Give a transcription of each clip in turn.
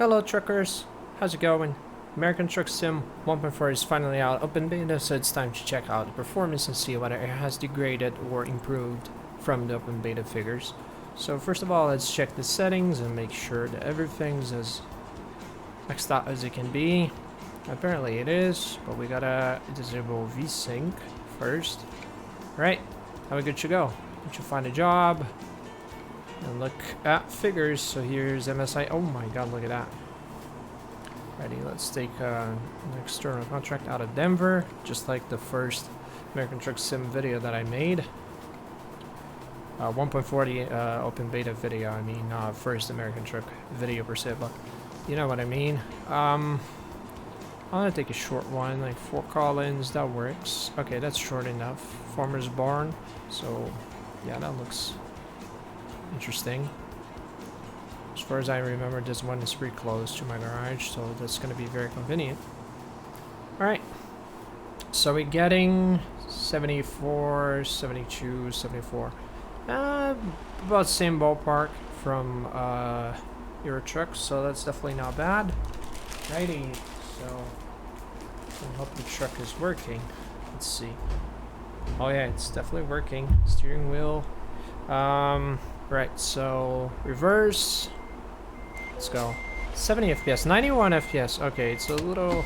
Hello truckers, how's it going? American Truck Sim 1.4 is finally out open beta, so it's time to check out the performance and see whether it has degraded or improved from the open beta figures. So first of all, let's check the settings and make sure that everything's as maxed out as it can be. Apparently it is, but we gotta disable VSync first. Alright, now we're good to go. We should find a job and look at figures. So here's MSI. Oh my god, look at that. Ready, let's take an external contract out of Denver, just like the first American Truck Sim video that I made. 1.40 open beta video, I mean, first American Truck video per se, but you know what I mean. I'm gonna take a short one, like 4 call-ins, that works. Okay, that's short enough. Farmer's Barn, so yeah, that looks interesting. As far as I remember, this one is pretty close to my garage, so that's going to be very convenient. Alright, so we're getting 74, 72, 74. About same ballpark from Euro Truck, so that's definitely not bad. Righty, so I hope the truck is working. Let's see. Oh yeah, it's definitely working. Steering wheel. Right, so reverse. Let's go. 70 FPS, 91 FPS. Okay, it's a little.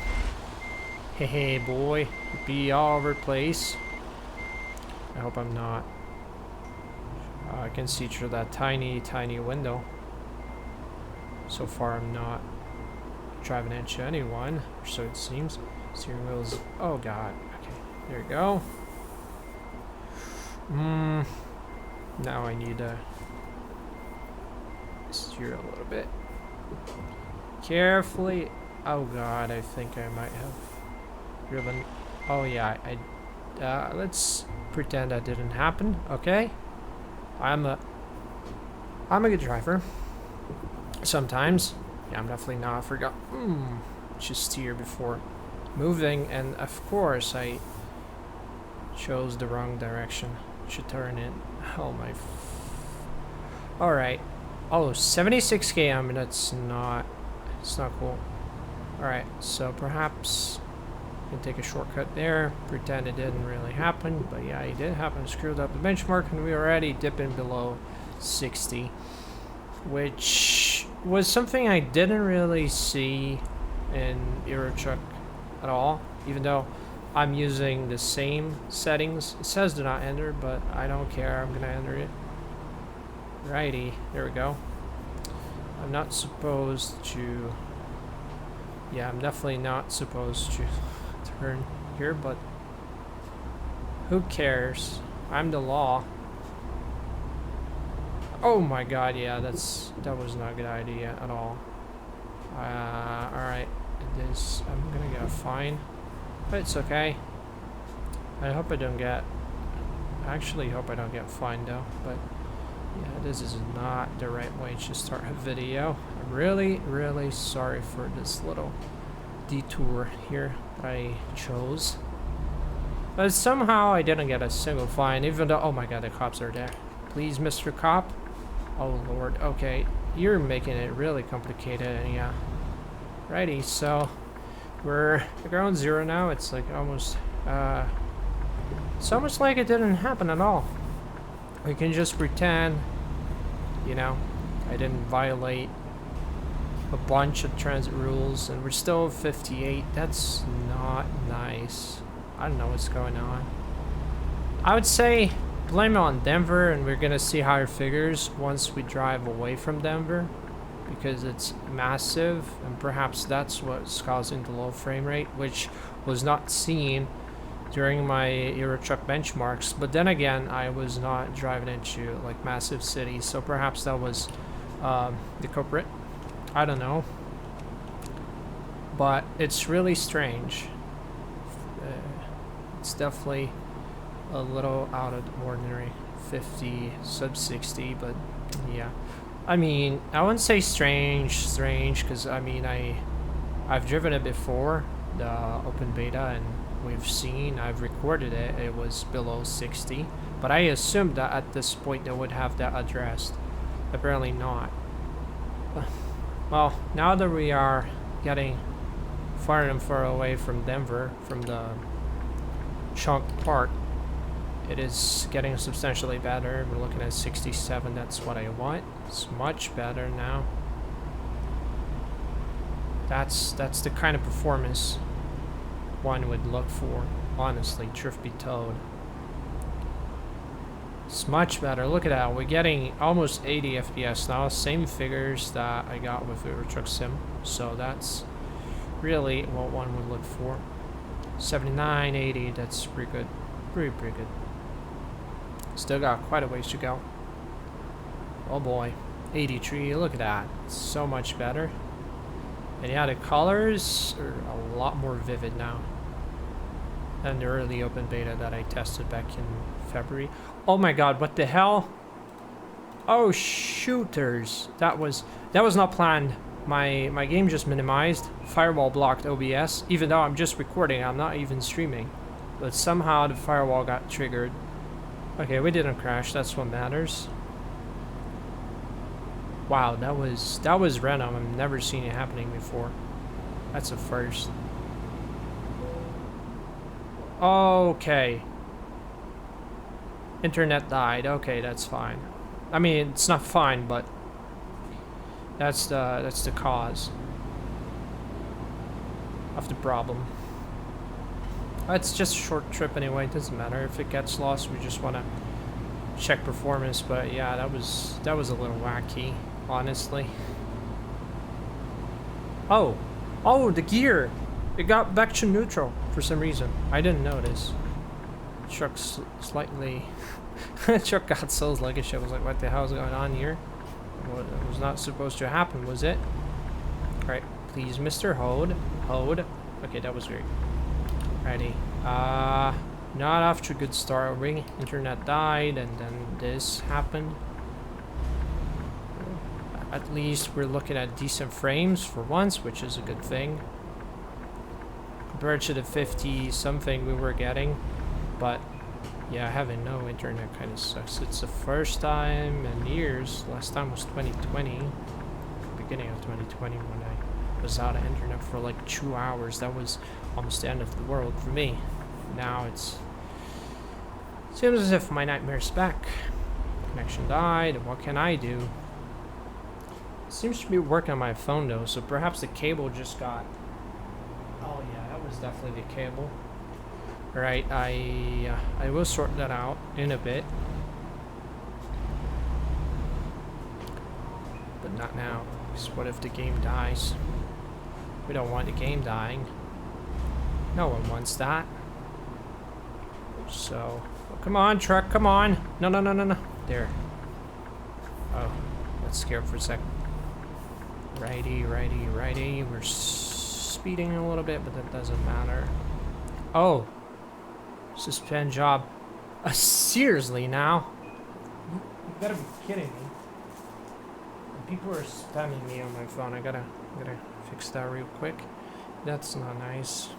Hey boy, be all over the place. I hope I'm not. I can see through that tiny window. So far, I'm not driving into anyone, or so it seems. Steering wheels. Oh god. Okay, there we go. Now I need to steer a little bit carefully. Oh god, I think I might have driven. Oh yeah, let's pretend that didn't happen. Okay, I'm a good driver sometimes. Yeah, I'm definitely not. I forgot to steer before moving, and of course I chose the wrong direction. Should turn in. Oh my. Alright. Oh, 76k. I mean, it's not cool. Alright, so perhaps we can take a shortcut there. Pretend it didn't really happen. But yeah, it did happen. Screwed up the benchmark, and we were already dipping below 60. Which was something I didn't really see in Euro Truck at all. Even though I'm using the same settings. It says do not enter, but I don't care. I'm gonna enter it. Righty, there we go. I'm not supposed to. Yeah, I'm definitely not supposed to turn here, but who cares? I'm the law. Oh my god, yeah, that was not a good idea at all. Alright, I'm gonna get a fine. But it's okay. I hope I don't get. I actually hope I don't get fined though. But yeah, this is not the right way to start a video. I'm really sorry for this little detour here that I chose. But somehow I didn't get a single fine, even though. Oh my god, the cops are there. Please, Mr. Cop. Oh lord. Okay, you're making it really complicated. Yeah. Righty. So. We're at ground zero now. It's like almost, it's almost like it didn't happen at all. We can just pretend, you know, I didn't violate a bunch of transit rules, and we're still 58. That's not nice. I don't know what's going on. I would say blame it on Denver, and we're gonna see higher figures once we drive away from Denver. Because it's massive, and perhaps that's what's causing the low frame rate, which was not seen during my Euro Truck benchmarks. But then again, I was not driving into like massive cities, so perhaps that was the culprit. I don't know, but it's really strange. It's definitely a little out of the ordinary. 50 sub 60, but yeah. I mean, I wouldn't say strange, because I mean, I've driven it before, the open beta, and I've recorded it, it was below 60, but I assumed that at this point they would have that addressed. Apparently not. Well, now that we are getting far and far away from Denver, from the chunk part, it is getting substantially better. We're looking at 67. That's what I want. It's much better now. That's the kind of performance one would look for, honestly, truth be told. It's much better. Look at that. We're getting almost 80 FPS now. Same figures that I got with Euro Truck Sim. So that's really what one would look for. 79, 80. That's pretty good. Pretty good. Still got quite a ways to go. Oh boy. 83. Look at that. It's so much better. And yeah, the colors are a lot more vivid now than the early open beta that I tested back in February. Oh my god, what the hell? Oh shooters. That was not planned. My game just minimized. Firewall blocked OBS. Even though I'm just recording, I'm not even streaming. But somehow the firewall got triggered. Okay, we didn't crash, that's what matters. Wow, that was random. I've never seen it happening before. That's a first. Okay. Internet died. Okay, that's fine. I mean, it's not fine, but that's the cause of the problem. It's just a short trip anyway. It doesn't matter if it gets lost. We just want to check performance. But yeah, that was a little wacky, honestly. Oh, the gear. It got back to neutral for some reason. I didn't notice. Truck's slightly... Truck got so sluggish. I was like, what the hell is going on here? What was not supposed to happen, was it? Alright, please, Mr. Hold. Okay, that was great. Righty. Not off to a good start. Ring internet died, and then this happened. At least we're looking at decent frames for once, which is a good thing. Compared to the 50 something we were getting. But yeah, having no internet kind of sucks. It's the first time in years. Last time was 2020. Beginning of 2020 when I was out of internet for like 2 hours. That was almost the end of the world for me. Now it's... seems as if my nightmare's back. Connection died. What can I do? Seems to be working on my phone though, so perhaps the cable just got... oh yeah, that was definitely the cable. Alright, I will sort that out in a bit. But not now, because what if the game dies? We don't want the game dying. No one wants that. So, oh, come on, truck, come on. No. There. Oh, got scared for a second. Righty. We're speeding a little bit, but that doesn't matter. Oh. Suspend job. Seriously now? You gotta be kidding me. People are spamming me on my phone. I gotta fix that real quick. That's not nice.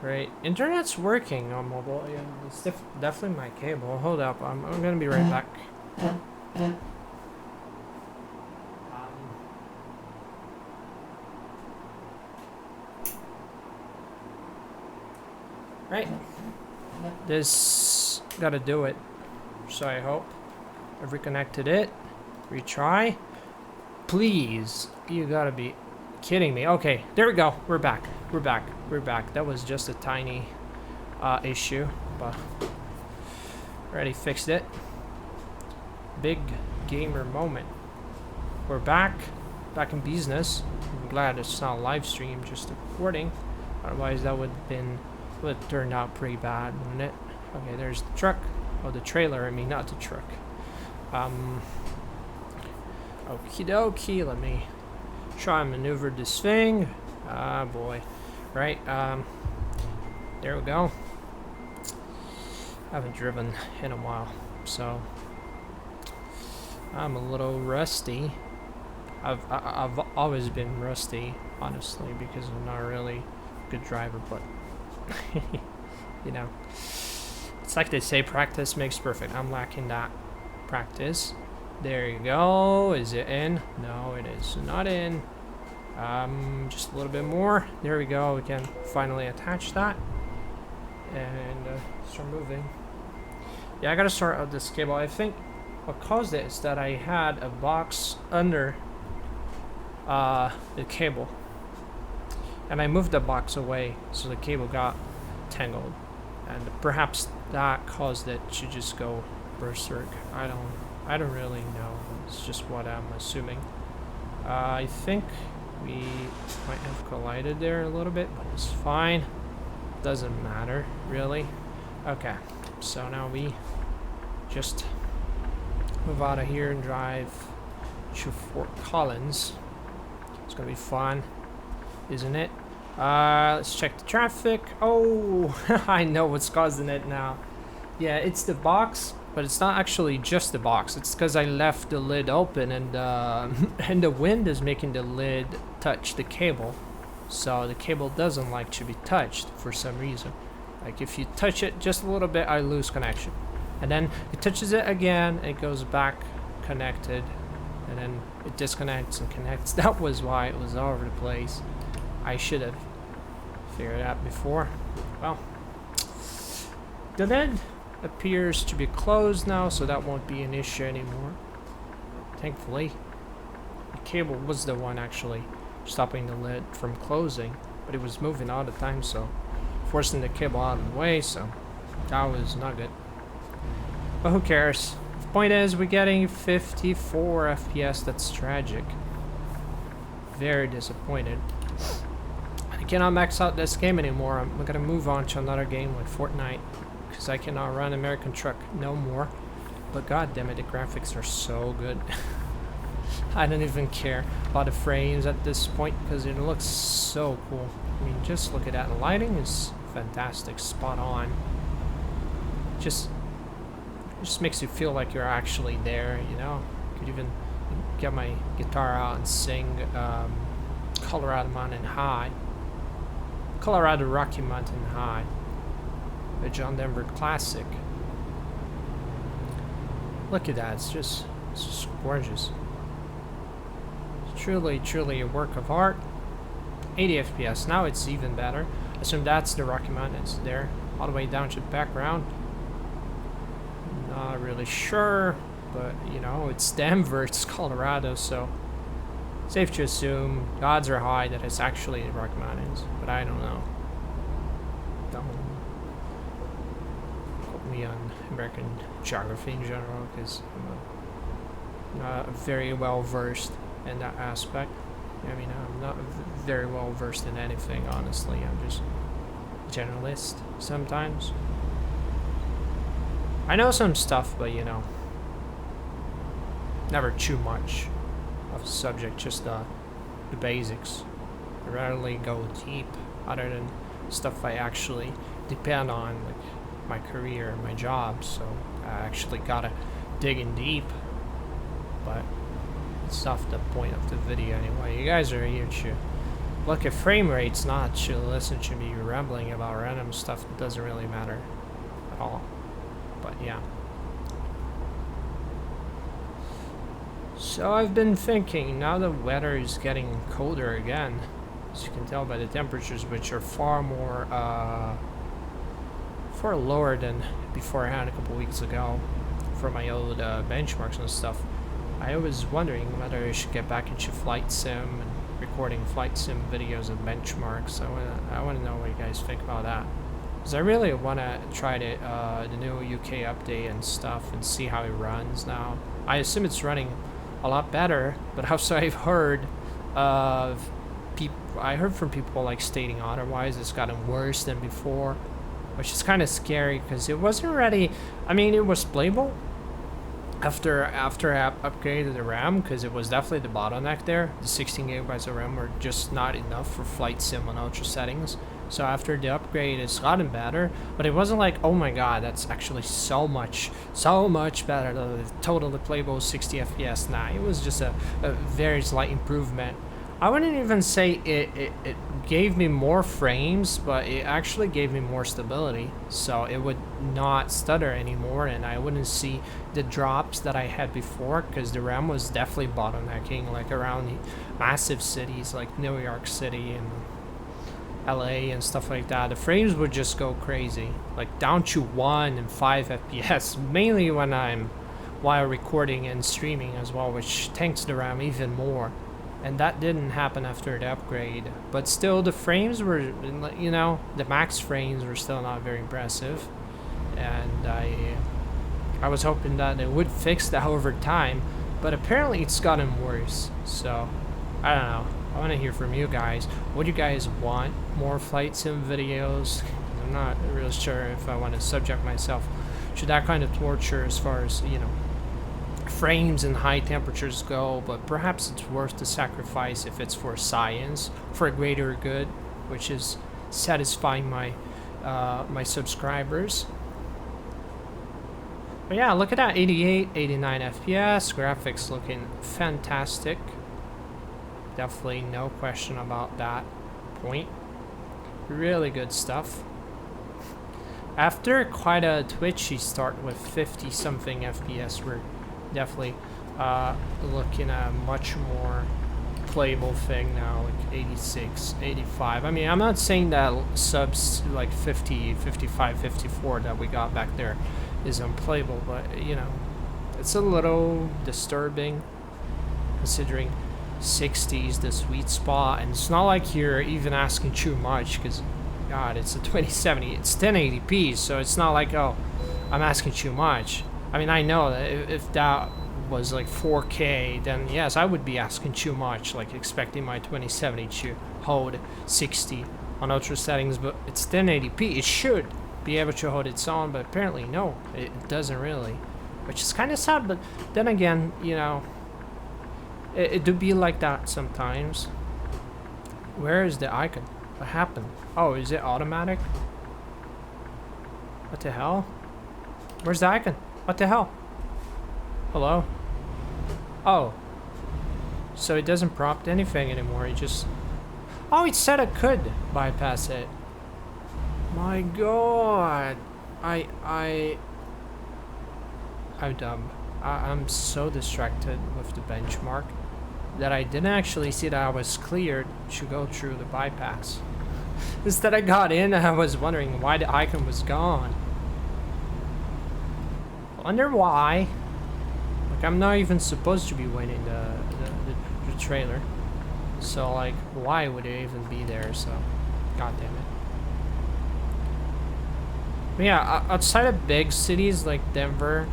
Right, internet's working on mobile. Yeah, it's definitely my cable. Hold up, I'm gonna be right back. Right, this gotta do it. So I hope I've reconnected it. Retry. Please, you gotta be kidding me. Okay, there we go. We're back. That was just a tiny issue, but already fixed it. Big gamer moment. We're back in business. I'm glad it's not a live stream, just a recording. Otherwise, that would have turned out pretty bad, wouldn't it? Okay, there's the truck. Oh, the trailer. I mean, not the truck. Okie dokie. Let me try and maneuver this thing. Ah, boy. Right, there we go. I haven't driven in a while, so I'm a little rusty. I've always been rusty, honestly, because I'm not really a good driver, but you know, it's like they say, practice makes perfect. I'm lacking that practice. There you go. Is it in? No, it is not in. Just a little bit more. There we go. We can finally attach that and start moving. Yeah, I gotta sort out this cable. I think what caused it is that I had a box under the cable, and I moved the box away, so the cable got tangled, and perhaps that caused it to just go berserk. I don't really know. It's just what I'm assuming. I think we might have collided there a little bit, but it's fine. Doesn't matter really. Okay, so now we just move out of here and drive to Fort Collins. It's gonna be fun, isn't it? Let's check the traffic. Oh, I know what's causing it now. Yeah, it's the box, but it's not actually just the box. It's because I left the lid open, and and the wind is making the lid touch the cable. So the cable doesn't like to be touched for some reason. Like if you touch it just a little bit, I lose connection. And then it touches it again, it goes back connected, and then it disconnects and connects. That was why it was all over the place. I should have figured it out before. Well, the lid appears to be closed now, so that won't be an issue anymore. Thankfully, the cable was the one actually stopping the lid from closing, but it was moving all the time, so forcing the cable out of the way, so that was not good. But who cares? The point is, we're getting 54 FPS. That's tragic. Very disappointed. I cannot max out this game anymore. I'm gonna move on to another game like Fortnite, because I cannot run American Truck no more. But god damn it, the graphics are so good. I don't even care about the frames at this point because it looks so cool. I mean, just look at that. The lighting is fantastic, spot on. Just makes you feel like you're actually there, you know? Could even get my guitar out and sing Colorado Mountain High. Colorado Rocky Mountain High. A John Denver classic. Look at that, it's just gorgeous. It's truly a work of art. 80 FPS, now it's even better. I assume that's the Rocky Mountains there, all the way down to the background. Not really sure, but you know, it's Denver, it's Colorado, so safe to assume the odds are high that it's actually the Rocky Mountains, but I don't know. Don't quote me on American geography in general, because I'm not very well versed in that aspect. I mean, I'm not very well versed in anything, honestly. I'm just a generalist sometimes. I know some stuff, but you know, never too much of a subject, just the basics. I rarely go deep, other than stuff I actually depend on, like my career, my job, so I actually gotta dig in deep, but it's not the point of the video anyway. You guys are here to look at frame rates, not to listen to me rambling about random stuff that doesn't really matter at all. But yeah. So I've been thinking, now the weather is getting colder again, as you can tell by the temperatures, which are far lower than beforehand a couple weeks ago for my old benchmarks and stuff. I was wondering whether I should get back into flight sim and recording flight sim videos and benchmarks. I want to know what you guys think about that. Because I really want to try the new UK update and stuff and see how it runs now. I assume it's running a lot better, but also I've heard of I heard from people like stating otherwise. It's gotten worse than before, which is kind of scary because it wasn't ready. I mean, it was playable after I upgraded the RAM, because it was definitely the bottleneck there. The 16 gigabytes of RAM were just not enough for flight sim on ultra settings. So after the upgrade, it's gotten better, but it wasn't like, oh my god, that's actually so much better. The totally playable 60 FPS. Nah, it was just a very slight improvement I wouldn't even say it gave me more frames, but it actually gave me more stability. So it would not stutter anymore, and I wouldn't see the drops that I had before, because the RAM was definitely bottlenecking, like around massive cities like New York City and LA and stuff like that. The frames would just go crazy, like down to 1 and 5 FPS, mainly when I'm while recording and streaming as well, which tanks the RAM even more. And that didn't happen after the upgrade, but still the frames were, you know, the max frames were still not very impressive, and I was hoping that it would fix that over time, but apparently it's gotten worse. So I don't know, I want to hear from you guys. What do you guys want? More flight sim videos? I'm not really sure if I want to subject myself to that kind of torture as far as, you know, frames and high temperatures go, but perhaps it's worth the sacrifice if it's for science, for a greater good, which is satisfying my my subscribers. But yeah, look at that, 88, 89 FPS, graphics looking fantastic. Definitely no question about that point. Really good stuff. After quite a twitchy start with 50 something FPS, we're definitely looking at a much more playable thing now, like 86, 85. I mean, I'm not saying that subs like 50, 55, 54 that we got back there is unplayable, but you know, it's a little disturbing considering 60 is the sweet spot, and it's not like you're even asking too much, because God, it's a 2070, it's 1080p, so it's not like, oh, I'm asking too much. I mean, I know that if that was like 4K, then yes, I would be asking too much, like expecting my 2070 to hold 60 on ultra settings, but it's 1080p. It should be able to hold its own, but apparently no, it doesn't really, which is kind of sad. But then again, you know, it do be like that sometimes. Where is the icon? What happened? Oh, is it automatic? What the hell? Where's the icon? What the hell? Hello? Oh. So it doesn't prompt anything anymore, it just... Oh, it said I could bypass it. My God. I'm dumb. I'm so distracted with the benchmark that I didn't actually see that I was cleared to go through the bypass. Instead I got in and I was wondering why the icon was gone. Wonder why. Like, I'm not even supposed to be winning the trailer, so like, why would it even be there? So, god damn it. But yeah, outside of big cities like Denver,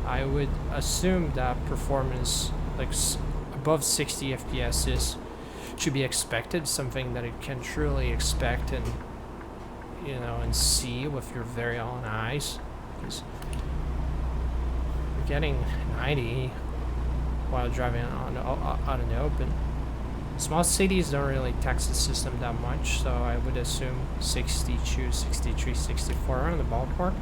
I would assume that performance like above 60 FPS is should be expected, something that it can truly expect and, you know, and see with your very own eyes. Because getting 90 while driving out in the open. Small cities don't really tax the system that much, so I would assume 62, 63, 64 around the ballpark.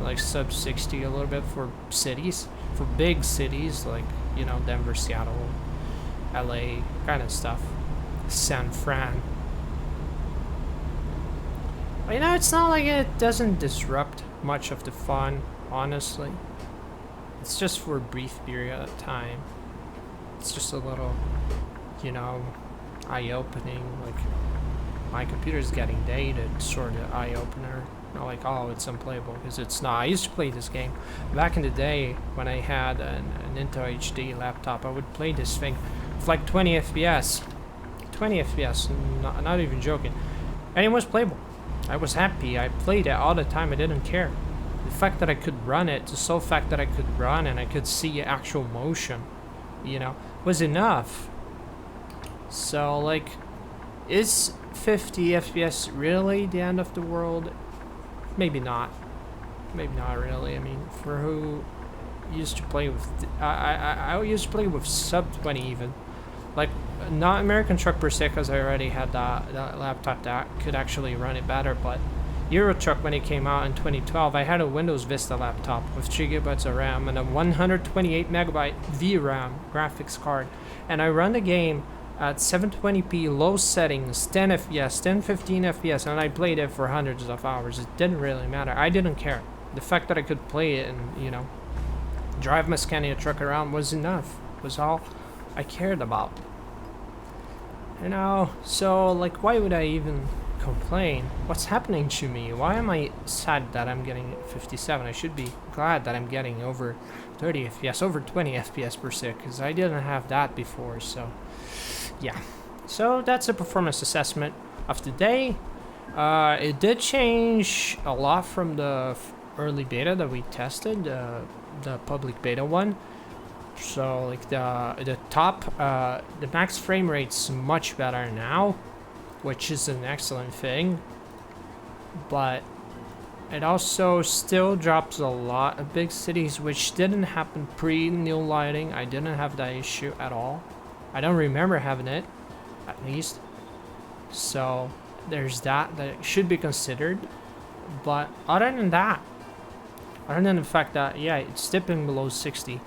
Like sub 60 a little bit for cities, for big cities like, you know, Denver, Seattle, LA kind of stuff, San Fran. But, you know, it's not like it doesn't disrupt much of the fun, honestly. It's just for a brief period of time. It's just a little, you know, eye-opening. Like, my computer's getting dated, sort of eye-opener. Not like, oh, it's unplayable, because it's not. I used to play this game back in the day when I had an Intel HD laptop. I would play this thing with like 20 FPS. 20 FPS, not even joking. And it was playable. I was happy. I played it all the time. I didn't care. The fact that I could run it, the sole fact that I could run and I could see actual motion, you know, was enough. So, like, is 50 FPS really the end of the world? Maybe not. Maybe not really. I mean, for who used to play with... I used to play with sub 20 even. Like, not American Truck per se, because I already had that laptop that could actually run it better, but Euro Truck, when it came out in 2012, I had a Windows Vista laptop with 3GB of RAM and a 128 megabyte VRAM graphics card, and I run the game at 720p low settings, 10 FPS, 10, 15 FPS, and I played it for hundreds of hours. It didn't really matter. I didn't care. The fact that I could play it and, you know, drive my Scania truck around was enough. Was all I cared about. You know, so, like, why would I even complain? What's happening to me? Why am I sad that I'm getting 57? I should be glad that I'm getting over 30 FPS, over 20 FPS per sec, because I didn't have that before, so yeah. So that's a performance assessment of the day. It did change a lot from the early beta that we tested, the public beta one. So like the max frame rate's much better now, which is an excellent thing, but it also still drops a lot of big cities, which didn't happen pre-new lighting. I didn't have that issue at all. I don't remember having it, at least. So there's that should be considered. But other than that, other than the fact that, yeah, it's dipping below 60,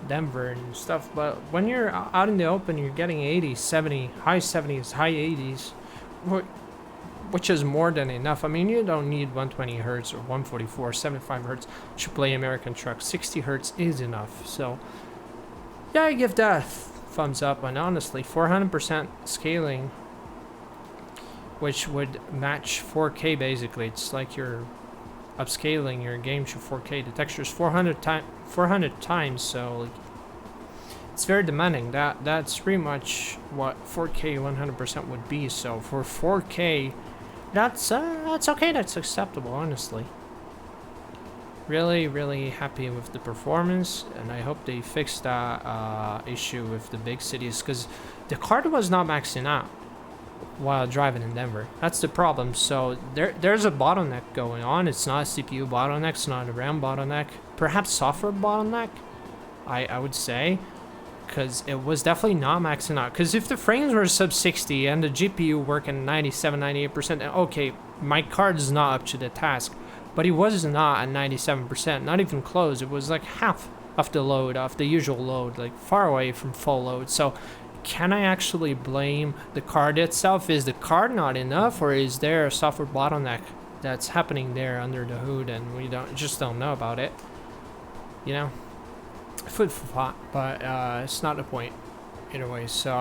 Denver and stuff, but when you're out in the open, you're getting 80, 70, high 70s, high 80s, which is more than enough. I mean, you don't need 120 hertz or 144, 75 hertz to play American truck. 60 hertz is enough. So yeah, I give that thumbs up. And honestly, 400% scaling, which would match 4K basically. It's like you're upscaling your game to 4K. The texture is 400 times, so like, it's very demanding. That's pretty much what 4K 100% would be. So for 4K, that's okay. That's acceptable, honestly. Really, really happy with the performance, and I hope they fix that issue with the big cities, because the card was not maxing out while driving in Denver. That's the problem. So there's a bottleneck going on. It's not a CPU bottleneck. It's not a RAM bottleneck. Perhaps software bottleneck, I would say, because it was definitely not maxing out. Because if the frames were sub 60 and the GPU working 97, 98%, okay, my card is not up to the task. But it was not at 97%, not even close. It was like half of the load, of the usual load, like far away from full load. So can I actually blame the card itself? Is the card not enough, or is there a software bottleneck that's happening there under the hood and we just don't know about it? You know, food for thought, but it's not the point. Anyway, so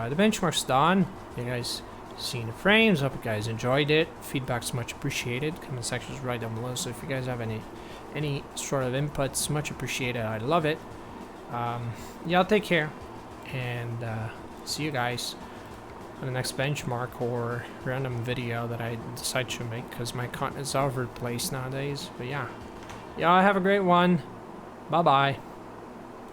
the benchmark's done. You guys seen the frames. Hope you guys enjoyed it. Feedback's much appreciated. Comment section's right down below. So if you guys have any sort of inputs, much appreciated. I love it. Y'all take care, and see you guys on the next benchmark or random video that I decide to make, because my content is all over the place nowadays. But yeah, y'all have a great one. Bye bye.